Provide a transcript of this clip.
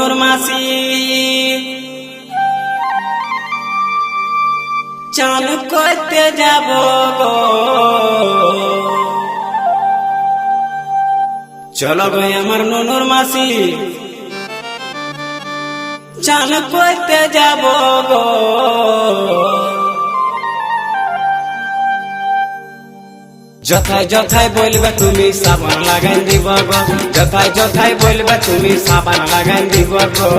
নুনুর মাসি চান করতে যাব গো চলো গো আমার নুনুর মাসি চান করতে যাব গো যথায় যথায় বলবে তুমি সাবান লাগাই দিব গো যথায় যথায় বলবে তুমি সাবান লাগাই দিব গো